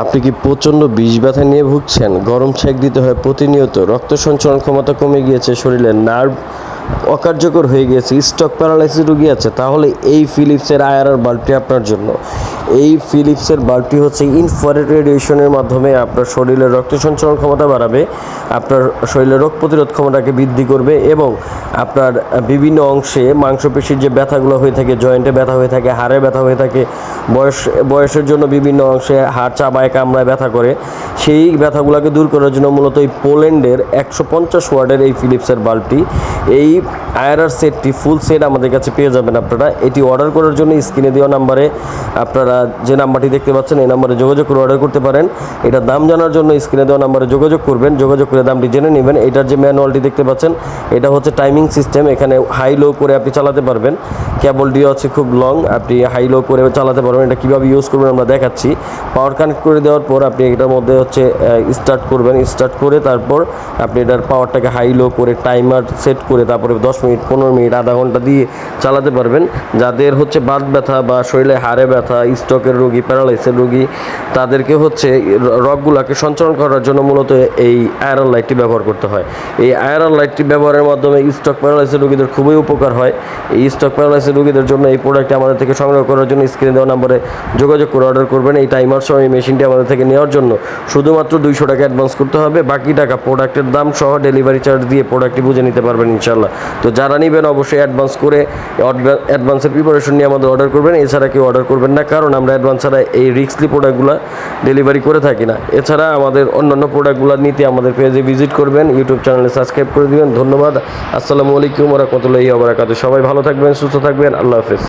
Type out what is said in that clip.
আপনি কি প্রচণ্ড বিষ ব্যথা নিয়ে ভুগছেন? গরম সেঁক দিতে হয় প্রতিনিয়ত, রক্ত সঞ্চালন ক্ষমতা কমে গিয়েছে, শরীরের নার্ভ অকার্যকর হয়ে গিয়েছে, স্ট্রোক প্যারালাইসিস রোগী আছে, তাহলে এই ফিলিপসের আইআরআর বাল্বটি আপনার জন্য। এই ফিলিপসের বাল্বটি হচ্ছে ইনফ্রারেড রেডিয়েশনের মাধ্যমে আপনার শরীরের রক্ত সঞ্চালন ক্ষমতা বাড়াবে, আপনার শরীরের রোগ প্রতিরোধ ক্ষমতাকে বৃদ্ধি করবে এবং আপনার বিভিন্ন অংশে মাংসপেশির যে ব্যথাগুলো হয়ে থাকে, জয়েন্টে ব্যথা হয়ে থাকে, হাড়ে ব্যথা হয়ে থাকে, বয়সের জন্য বিভিন্ন অংশে হাড় চাবায় কামড়ায় ব্যথা করে, সেই ব্যথাগুলোকে দূর করার জন্য মূলত এই পোল্যান্ডের 150 ওয়াটের এই ফিলিপসের বাল্বটি, এই আইআরআর সেটটি ফুল সেট আমাদের কাছে পেয়ে যাবেন আপনারা। এটি অর্ডার করার জন্য স্ক্রিনে দেওয়া নাম্বারে, আপনারা যে নাম্বারটি দেখতে পাচ্ছেন এই নাম্বারে যোগাযোগ করে অর্ডার করতে পারেন। এটার দাম জানার জন্য স্ক্রিনে দেওয়া নাম্বারে যোগাযোগ করবেন, যোগাযোগ করে দামটি জেনে নেবেন। এটার যে ম্যানুয়ালটি দেখতে পাচ্ছেন এটা হচ্ছে টাইমিং সিস্টেম, এখানে হাই লো করে আপনি চালাতে পারবেন। কেবলটি হচ্ছে খুব লং, আপনি হাই লো করে চালাতে পারবেন। এটা কীভাবে ইউজ করবেন আমরা দেখাচ্ছি। পাওয়ার কানেক্ট করে দেওয়ার পর আপনি এটার মধ্যে হচ্ছে স্টার্ট করবেন, স্টার্ট করে তারপর আপনি এটার পাওয়ারটাকে হাই লো করে টাইমার সেট করে তারপরে 10 মিনিট, 15 মিনিট, আধা ঘন্টা দিয়ে চালাতে পারবেন। যাদের হচ্ছে বাত ব্যথা বা শরীরে হাড়ে ব্যথা, স্ট্রোকের রোগী, প্যারালাইসিসের রোগী, তাদেরকে হচ্ছে রগগুলোকে সঞ্চালন করার জন্য মূলত এই আয়রন লাইটটি ব্যবহার করতে হয়। এই আয়রন লাইটটি ব্যবহারের মাধ্যমে স্ট্রোক প্যারালাইসিস রোগীদের খুবই উপকার হয়। এই স্ট্রোক প্যারালাইসিস রোগীদের জন্য এই প্রোডাক্টটি আমাদের থেকে সংগ্রহ করার জন্য স্ক্রিনে দেওয়া নম্বরে যোগাযোগ করে অর্ডার করবেন। এই টাইমার সহ এই মেশিনটি আমাদের থেকে নেওয়ার জন্য শুধুমাত্র 200 টাকা অ্যাডভান্স করতে হবে, বাকি টাকা প্রোডাক্টের দাম সহ ডেলিভারি চার্জ দিয়ে প্রোডাক্টটি বুঝে নিতে পারবেন ইনশাল্লাহ। তো যারা নেবেন অবশ্যই অ্যাডভান্স করে অ্যাডভান্সের প্রিপারেশন নিয়ে আমাদের অর্ডার করবেন, এছাড়া কেউ অর্ডার করবেন না, কারণ আমরা অ্যাডভান্স ছাড়া এই রিক্সলি প্রোডাক্টগুলো ডেলিভারি করে থাকি না। এছাড়া আমাদের অন্যান্য প্রোডাক্টগুলো নিতে আমাদের পেজে ভিজিট করবেন, ইউটিউব চ্যানেলে সাবস্ক্রাইব করে দিবেন। ধন্যবাদ। আসসালামু আলাইকুম ওয়া রাহমাতুল্লাহি ওয়া বারাকাতুহু। সবাই ভালো থাকবেন, সুস্থ থাকবেন। আল্লাহ হাফেজ।